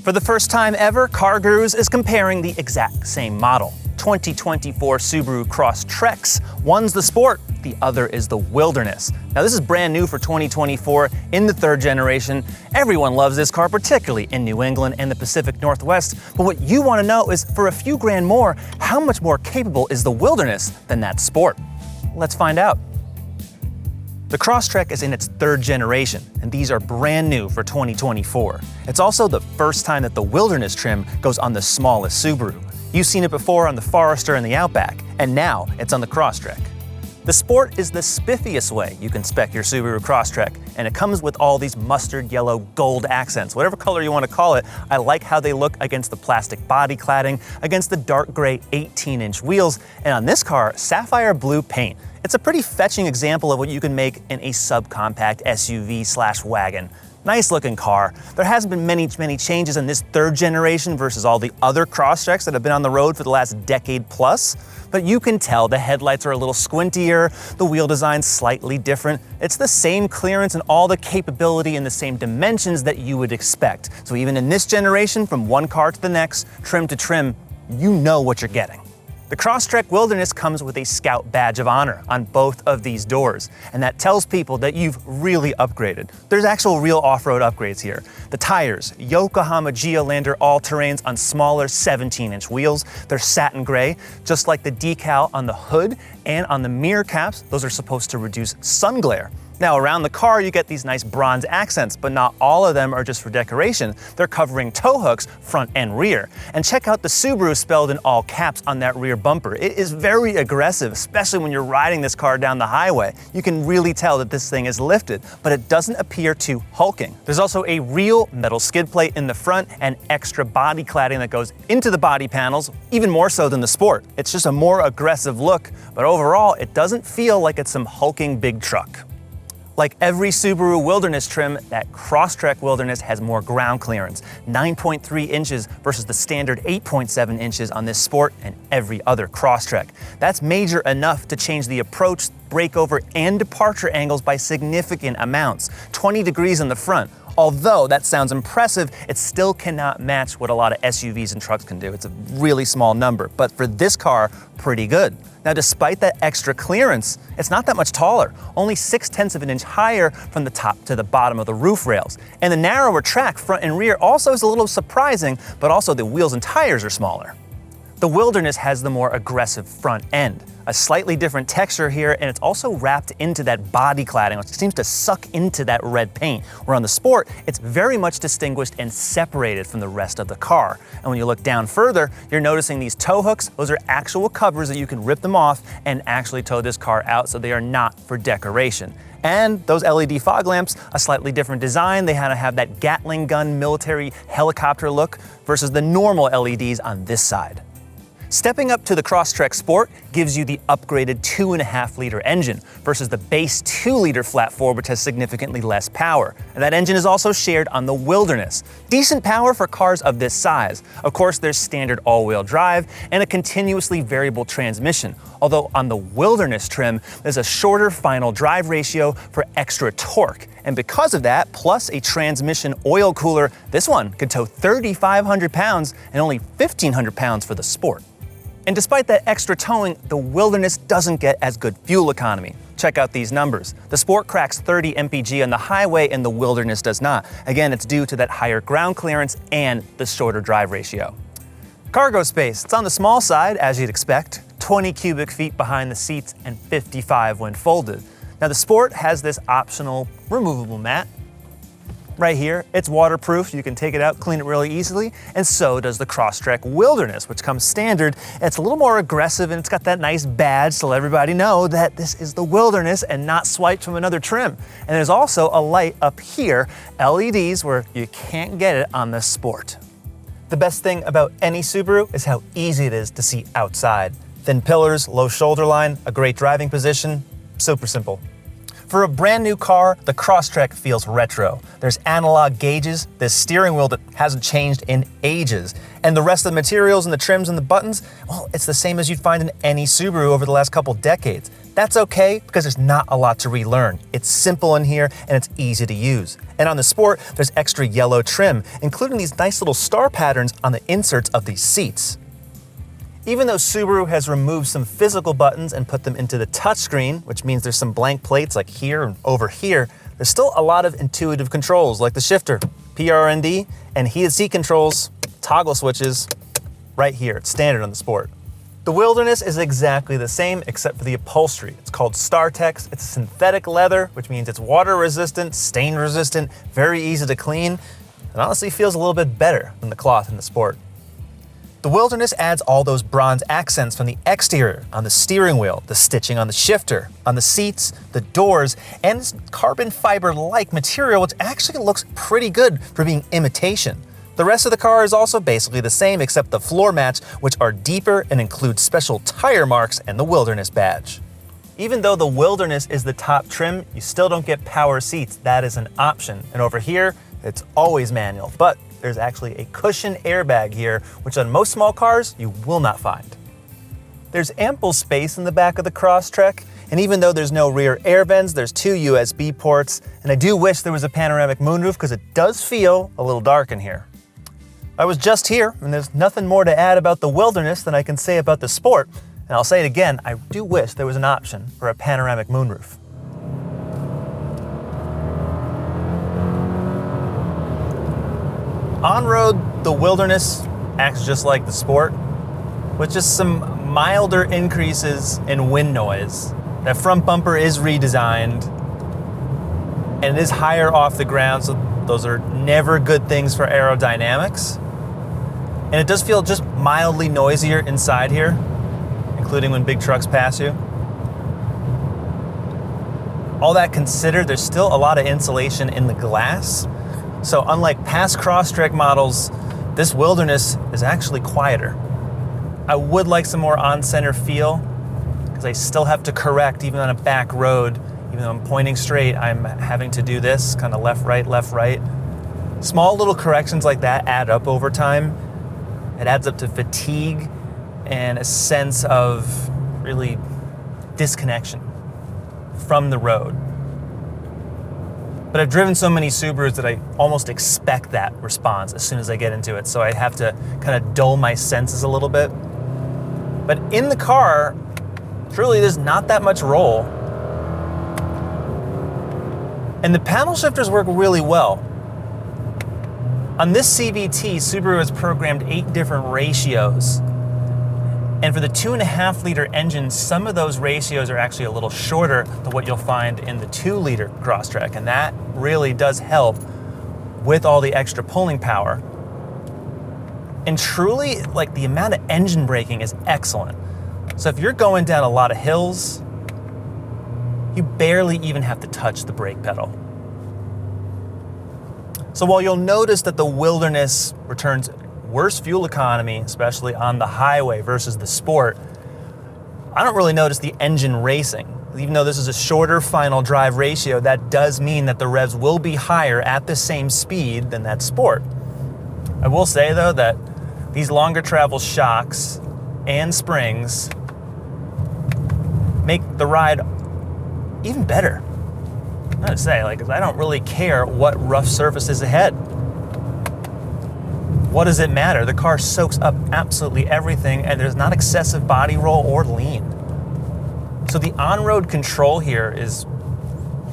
For the first time ever, CarGurus is comparing the exact same model. 2024 Subaru Crosstreks. One's the Sport, the other is the Wilderness. Now this is brand new for 2024 in the third generation. Everyone loves this car, particularly in New England and the Pacific Northwest. But what you want to know is, for a few grand more, how much more capable is the Wilderness than that Sport? Let's find out. The Crosstrek is in its third generation, and these are brand new for 2024. It's also the first time that the Wilderness trim goes on the smallest Subaru. You've seen it before on the Forester and the Outback, and now it's on the Crosstrek. The Sport is the spiffiest way you can spec your Subaru Crosstrek, and it comes with all these mustard yellow gold accents, whatever color you want to call it. I like how they look against the plastic body cladding, against the dark gray 18-inch wheels, and on this car, sapphire blue paint. It's a pretty fetching example of what you can make in a subcompact SUV/wagon. Nice looking car. There hasn't been many changes in this third generation versus all the other Crosstreks that have been on the road for the last decade plus. But you can tell the headlights are a little squintier, the wheel design's slightly different. It's the same clearance and all the capability and the same dimensions that you would expect. So even in this generation, from one car to the next, trim to trim, you know what you're getting. The Crosstrek Wilderness comes with a Scout badge of honor on both of these doors, and that tells people that you've really upgraded. There's actual real off-road upgrades here. The tires, Yokohama Geolandar all-terrains on smaller 17-inch wheels. They're satin gray, just like the decal on the hood and on the mirror caps. Those are supposed to reduce sun glare. Now around the car you get these nice bronze accents, but not all of them are just for decoration. They're covering tow hooks front and rear. And check out the Subaru spelled in all caps on that rear bumper. It is very aggressive, especially when you're riding this car down the highway. You can really tell that this thing is lifted, but it doesn't appear too hulking. There's also a real metal skid plate in the front and extra body cladding that goes into the body panels, even more so than the Sport. It's just a more aggressive look, but overall it doesn't feel like it's some hulking big truck. Like every Subaru Wilderness trim, that Crosstrek Wilderness has more ground clearance, 9.3 inches versus the standard 8.7 inches on this Sport and every other Crosstrek. That's major enough to change the approach, breakover, and departure angles by significant amounts, 20 degrees in the front. Although that sounds impressive, it still cannot match what a lot of SUVs and trucks can do. It's a really small number, but for this car, pretty good. Now, despite that extra clearance, it's not that much taller, only 0.6 of an inch higher from the top to the bottom of the roof rails. And the narrower track front and rear also is a little surprising, but also the wheels and tires are smaller. The Wilderness has the more aggressive front end, a slightly different texture here, and it's also wrapped into that body cladding, which seems to suck into that red paint. Where on the Sport, it's very much distinguished and separated from the rest of the car. And when you look down further, you're noticing these tow hooks. Those are actual covers that you can rip them off and actually tow this car out, so they are not for decoration. And those LED fog lamps, a slightly different design. They had to have that Gatling gun military helicopter look versus the normal LEDs on this side. Stepping up to the Crosstrek Sport gives you the upgraded 2.5-liter engine versus the base 2-liter flat four, which has significantly less power. And that engine is also shared on the Wilderness. Decent power for cars of this size. Of course, there's standard all-wheel drive and a continuously variable transmission. Although on the Wilderness trim, there's a shorter final drive ratio for extra torque. And because of that, plus a transmission oil cooler, this one could tow 3,500 pounds and only 1,500 pounds for the Sport. And despite that extra towing, the Wilderness doesn't get as good fuel economy. Check out these numbers. The Sport cracks 30 mpg on the highway and the Wilderness does not. Again, it's due to that higher ground clearance and the shorter drive ratio. Cargo space, it's on the small side, as you'd expect. 20 cubic feet behind the seats and 55 when folded. Now the Sport has this optional removable mat right here. It's waterproof, you can take it out, clean it really easily, and so does the Crosstrek Wilderness, which comes standard. It's a little more aggressive and it's got that nice badge to let everybody know that this is the Wilderness and not swiped from another trim. And there's also a light up here, LEDs, where you can't get it on the Sport. The best thing about any Subaru is how easy it is to see outside. Thin pillars, low shoulder line, a great driving position, super simple. For a brand new car, the Crosstrek feels retro. There's analog gauges, this steering wheel that hasn't changed in ages, and the rest of the materials and the trims and the buttons, well, it's the same as you'd find in any Subaru over the last couple decades. That's okay because there's not a lot to relearn. It's simple in here and it's easy to use. And on the Sport, there's extra yellow trim, including these nice little star patterns on the inserts of these seats. Even though Subaru has removed some physical buttons and put them into the touchscreen, which means there's some blank plates like here and over here, there's still a lot of intuitive controls like the shifter, PRND, and heated seat controls, toggle switches, right here. It's standard on the Sport. The Wilderness is exactly the same except for the upholstery. It's called StarTex. It's synthetic leather, which means it's water resistant, stain resistant, very easy to clean, and honestly feels a little bit better than the cloth in the Sport. The Wilderness adds all those bronze accents from the exterior, on the steering wheel, the stitching on the shifter, on the seats, the doors, and this carbon fiber-like material, which actually looks pretty good for being imitation. The rest of the car is also basically the same except the floor mats, which are deeper and include special tire marks and the Wilderness badge. Even though the Wilderness is the top trim, you still don't get power seats. That is an option. And over here, it's always manual, but there's actually a cushion airbag here, which on most small cars, you will not find. There's ample space in the back of the Crosstrek, and even though there's no rear air vents, there's 2 USB ports, and I do wish there was a panoramic moonroof because it does feel a little dark in here. I was just here, and there's nothing more to add about the Wilderness than I can say about the Sport, and I'll say it again, I do wish there was an option for a panoramic moonroof. On-road, the Wilderness acts just like the Sport, with just some milder increases in wind noise. That front bumper is redesigned, and it is higher off the ground, so those are never good things for aerodynamics. And it does feel just mildly noisier inside here, including when big trucks pass you. All that considered, there's still a lot of insulation in the glass. So unlike past Crosstrek models, this Wilderness is actually quieter. I would like some more on-center feel, because I still have to correct even on a back road. Even though I'm pointing straight, I'm having to do this, kind of left, right. Small little corrections like that add up over time. It adds up to fatigue and a sense of really disconnection from the road. But I've driven so many Subarus that I almost expect that response as soon as I get into it, so I have to kind of dull my senses a little bit. But in the car, truly there's not that much roll. And the paddle shifters work really well. On this CVT, Subaru has programmed 8 different ratios. And for the 2.5 liter engine, some of those ratios are actually a little shorter than what you'll find in the 2 liter Crosstrek. And that really does help with all the extra pulling power. And truly, like, the amount of engine braking is excellent. So if you're going down a lot of hills, you barely even have to touch the brake pedal. So while you'll notice that the Wilderness returns worse fuel economy, especially on the highway versus the Sport, I don't really notice the engine racing. Even though this is a shorter final drive ratio, that does mean that the revs will be higher at the same speed than that Sport. I will say though that these longer travel shocks and springs make the ride even better. I'm gonna say, like, I don't really care what rough surface is ahead. What does it matter? The car soaks up absolutely everything, and there's not excessive body roll or lean. So the on-road control here is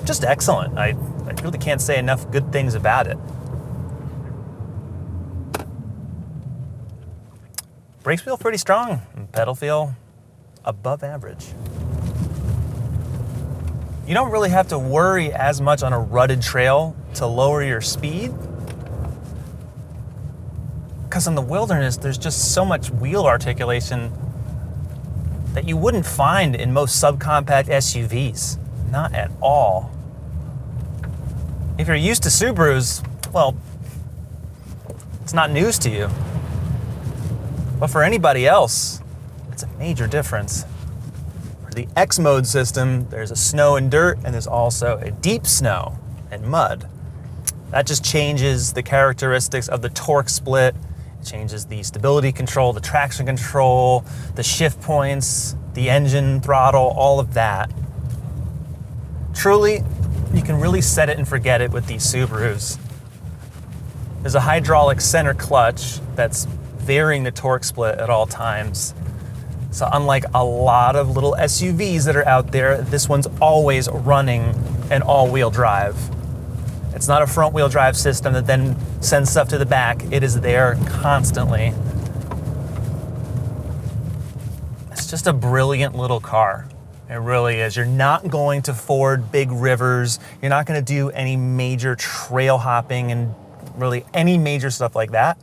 just excellent. I really can't say enough good things about it. Brakes feel pretty strong, and pedal feel above average. You don't really have to worry as much on a rutted trail to lower your speed, because in the Wilderness, there's just so much wheel articulation that you wouldn't find in most subcompact SUVs. Not at all. If you're used to Subarus, well, it's not news to you. But for anybody else, it's a major difference. For the X mode system, there's a snow and dirt, and there's also a deep snow and mud. That just changes the characteristics of the torque split. It changes the stability control, the traction control, the shift points, the engine throttle, all of that. Truly, you can really set it and forget it with these Subarus. There's a hydraulic center clutch that's varying the torque split at all times. So unlike a lot of little SUVs that are out there, this one's always running an all-wheel drive. It's not a front-wheel drive system that then sends stuff to the back. It is there constantly. It's just a brilliant little car. It really is. You're not going to ford big rivers. You're not going to do any major trail hopping and really any major stuff like that.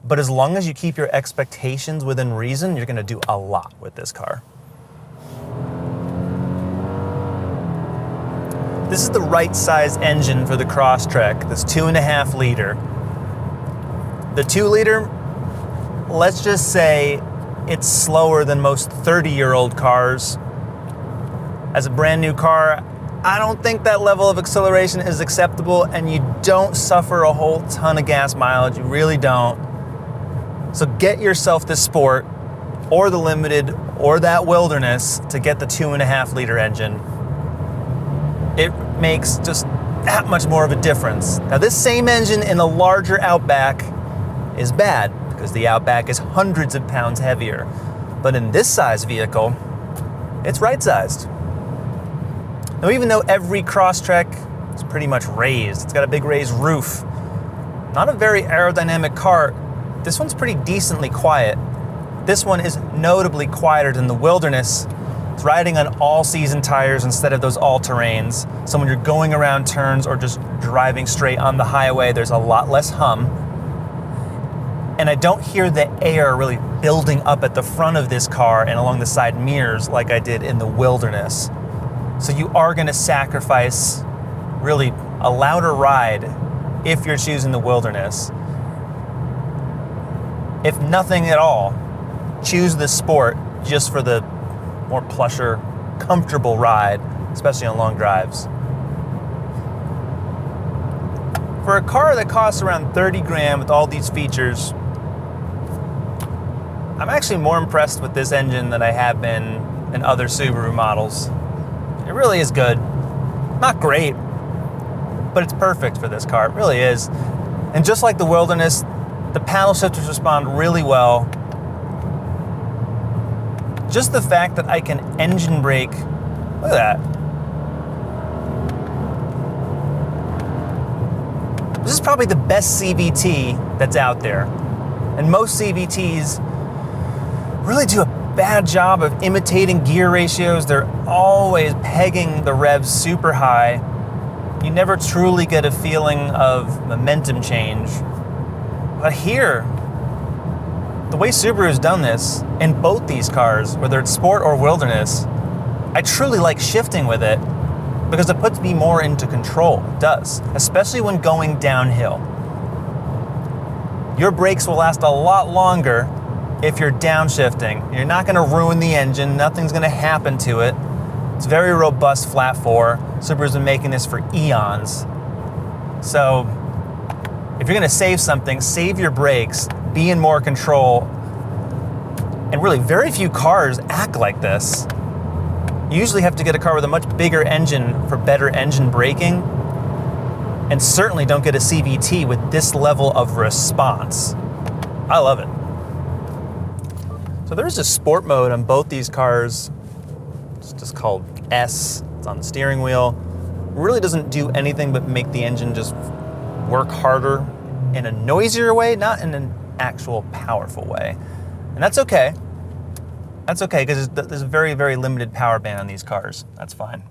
But as long as you keep your expectations within reason, you're going to do a lot with this car. This is the right size engine for the Crosstrek, this 2.5 liter. The 2 liter, let's just say it's slower than most 30-year-old cars. As a brand new car, I don't think that level of acceleration is acceptable, and you don't suffer a whole ton of gas mileage. You really don't. So get yourself the Sport or the Limited or that Wilderness to get the 2.5 liter engine. It makes just that much more of a difference. Now, this same engine in a larger Outback is bad because the Outback is hundreds of pounds heavier. But in this size vehicle, it's right-sized. Now, even though every Crosstrek is pretty much raised, it's got a big raised roof, not a very aerodynamic car, this one's pretty decently quiet. This one is notably quieter than the Wilderness. It's riding on all-season tires instead of those all-terrains. So when you're going around turns or just driving straight on the highway, there's a lot less hum. And I don't hear the air really building up at the front of this car and along the side mirrors like I did in the Wilderness. So you are going to sacrifice really a louder ride if you're choosing the Wilderness. If nothing at all, choose the Sport just for the more plusher, comfortable ride, especially on long drives. For a car that costs around 30 grand with all these features, I'm actually more impressed with this engine than I have been in other Subaru models. It really is good. Not great, but it's perfect for this car. It really is. And just like the Wilderness, the paddle shifters respond really well. Just the fact that I can engine brake, look at that. This is probably the best CVT that's out there. And most CVTs really do a bad job of imitating gear ratios. They're always pegging the revs super high. You never truly get a feeling of momentum change. But here, the way Subaru's done this in both these cars, whether it's Sport or Wilderness, I truly like shifting with it because it puts me more into control. It does, especially when going downhill. Your brakes will last a lot longer if you're downshifting. You're not going to ruin the engine. Nothing's going to happen to it. It's very robust flat four. Subaru's been making this for eons. So if you're going to save something, save your brakes, be in more control. And really, very few cars act like this. You usually have to get a car with a much bigger engine for better engine braking. And certainly don't get a CVT with this level of response. I love it. So there's a sport mode on both these cars. It's just called S. It's on the steering wheel. Really doesn't do anything but make the engine just work harder in a noisier way, not in an actual powerful way. And that's okay. That's okay, because there's a very, very limited power band on these cars. That's fine.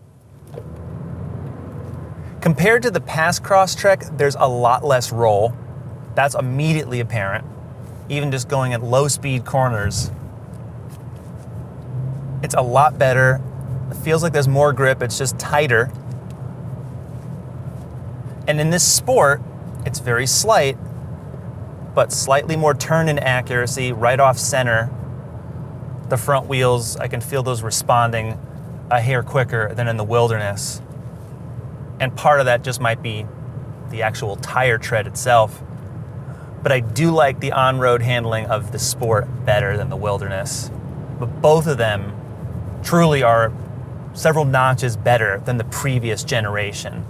Compared to the past Crosstrek, there's a lot less roll. That's immediately apparent, even just going at low speed corners. It's a lot better. It feels like there's more grip, it's just tighter. And in this Sport, it's very slight, but slightly more turn-in accuracy right off center. the front wheels, I can feel those responding a hair quicker than in the Wilderness. And part of that just might be the actual tire tread itself. But I do like the on-road handling of the Sport better than the Wilderness. But both of them truly are several notches better than the previous generation.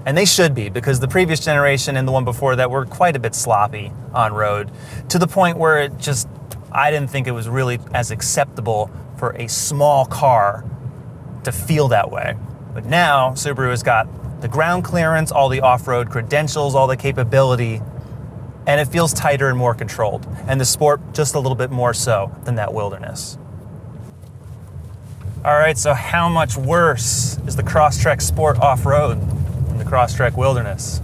And they should be, because the previous generation and the one before that were quite a bit sloppy on road, to the point where I didn't think it was really as acceptable for a small car to feel that way. But now Subaru has got the ground clearance, all the off-road credentials, all the capability, and it feels tighter and more controlled. And the Sport just a little bit more so than that Wilderness. All right, so how much worse is the Crosstrek Sport off-road than the Crosstrek Wilderness?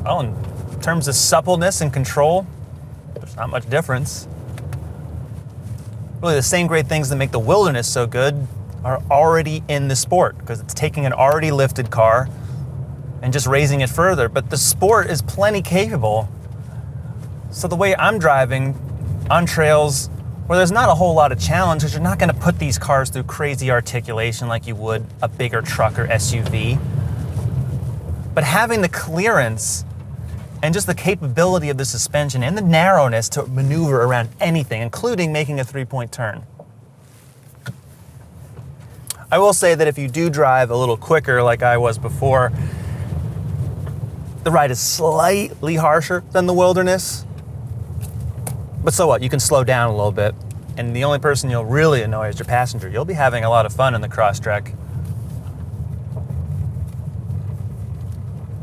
Oh, in terms of suppleness and control, there's not much difference. Really, the same great things that make the Wilderness so good are already in the Sport, because it's taking an already lifted car and just raising it further. But the Sport is plenty capable. So the way I'm driving on trails where there's not a whole lot of challenge, because you're not going to put these cars through crazy articulation like you would a bigger truck or SUV. But having the clearance and just the capability of the suspension and the narrowness to maneuver around anything, including making a three-point turn. I will say that if you do drive a little quicker like I was before, the ride is slightly harsher than the Wilderness. But so what? You can slow down a little bit. And the only person you'll really annoy is your passenger. You'll be having a lot of fun in the Crosstrek.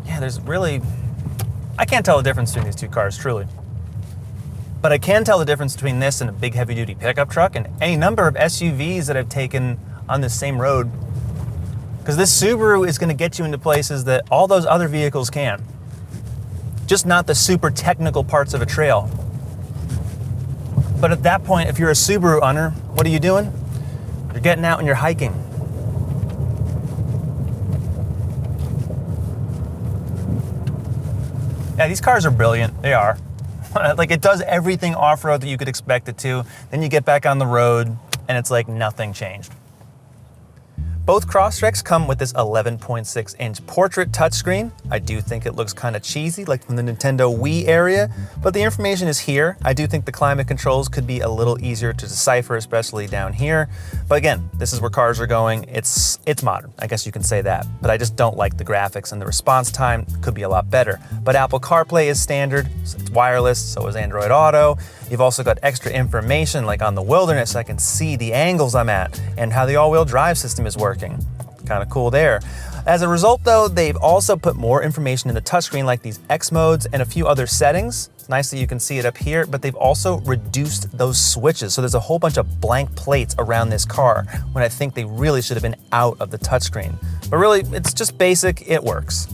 Yeah, there's really... I can't tell the difference between these two cars, truly. But I can tell the difference between this and a big heavy-duty pickup truck and any number of SUVs that I've taken on this same road. Because this Subaru is going to get you into places that all those other vehicles can. Just not the super technical parts of a trail. But at that point, if you're a Subaru owner, what are you doing? You're getting out and you're hiking. Yeah, these cars are brilliant. They are. Like, it does everything off-road that you could expect it to. Then you get back on the road, and it's like nothing changed. Both Crosstreks come with this 11.6-inch portrait touchscreen. I do think it looks kind of cheesy, like from the Nintendo Wii area, but the information is here. I do think the climate controls could be a little easier to decipher, especially down here. But again, this is where cars are going. It's modern, I guess you can say that. But I just don't like the graphics, and the response time could be a lot better. But Apple CarPlay is standard, so it's wireless, so is Android Auto. You've also got extra information, like on the Wilderness, I can see the angles I'm at and how the all-wheel drive system is working. Kind of cool there. As a result, though, they've also put more information in the touchscreen, like these X modes and a few other settings. It's nice that you can see it up here, but they've also reduced those switches. So there's a whole bunch of blank plates around this car when I think they really should have been out of the touchscreen. But really, it's just basic, it works.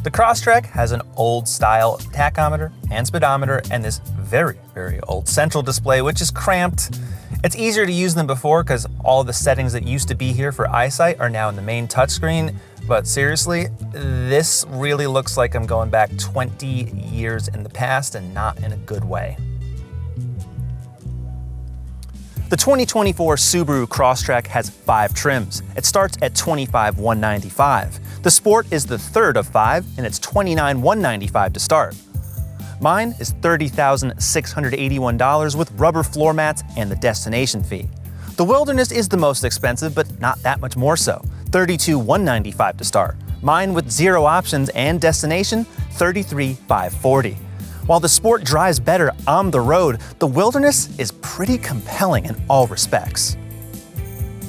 The Crosstrek has an old-style tachometer and speedometer and this very, very old central display, which is cramped. It's easier to use than before because all the settings that used to be here for eyesight are now in the main touchscreen. But seriously, this really looks like I'm going back 20 years in the past, and not in a good way. The 2024 Subaru Crosstrek has 5 trims. It starts at $25,195. The Sport is the third of 5, and it's $29,195 to start. Mine is $30,681 with rubber floor mats and the destination fee. The Wilderness is the most expensive, but not that much more so, $32,195 to start. Mine with 0 options and destination, $33,540. While the Sport drives better on the road, the Wilderness is pretty compelling in all respects.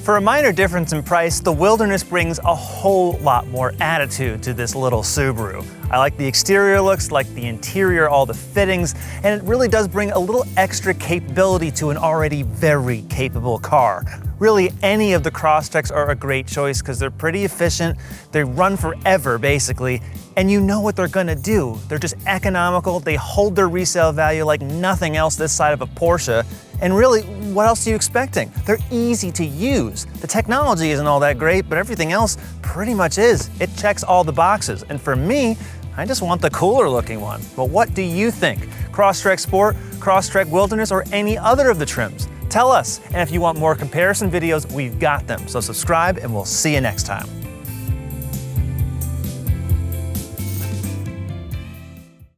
For a minor difference in price, the Wilderness brings a whole lot more attitude to this little Subaru. I like the exterior looks, like the interior, all the fittings, and it really does bring a little extra capability to an already very capable car. Really, any of the Crosstreks are a great choice because they're pretty efficient, they run forever basically, and you know what they're gonna do. They're just economical, they hold their resale value like nothing else this side of a Porsche, and really, what else are you expecting? They're easy to use. The technology isn't all that great, but everything else pretty much is. It checks all the boxes, and for me, I just want the cooler looking one. But what do you think? Crosstrek Sport, Crosstrek Wilderness, or any other of the trims? Tell us. And if you want more comparison videos, we've got them. So subscribe and we'll see you next time.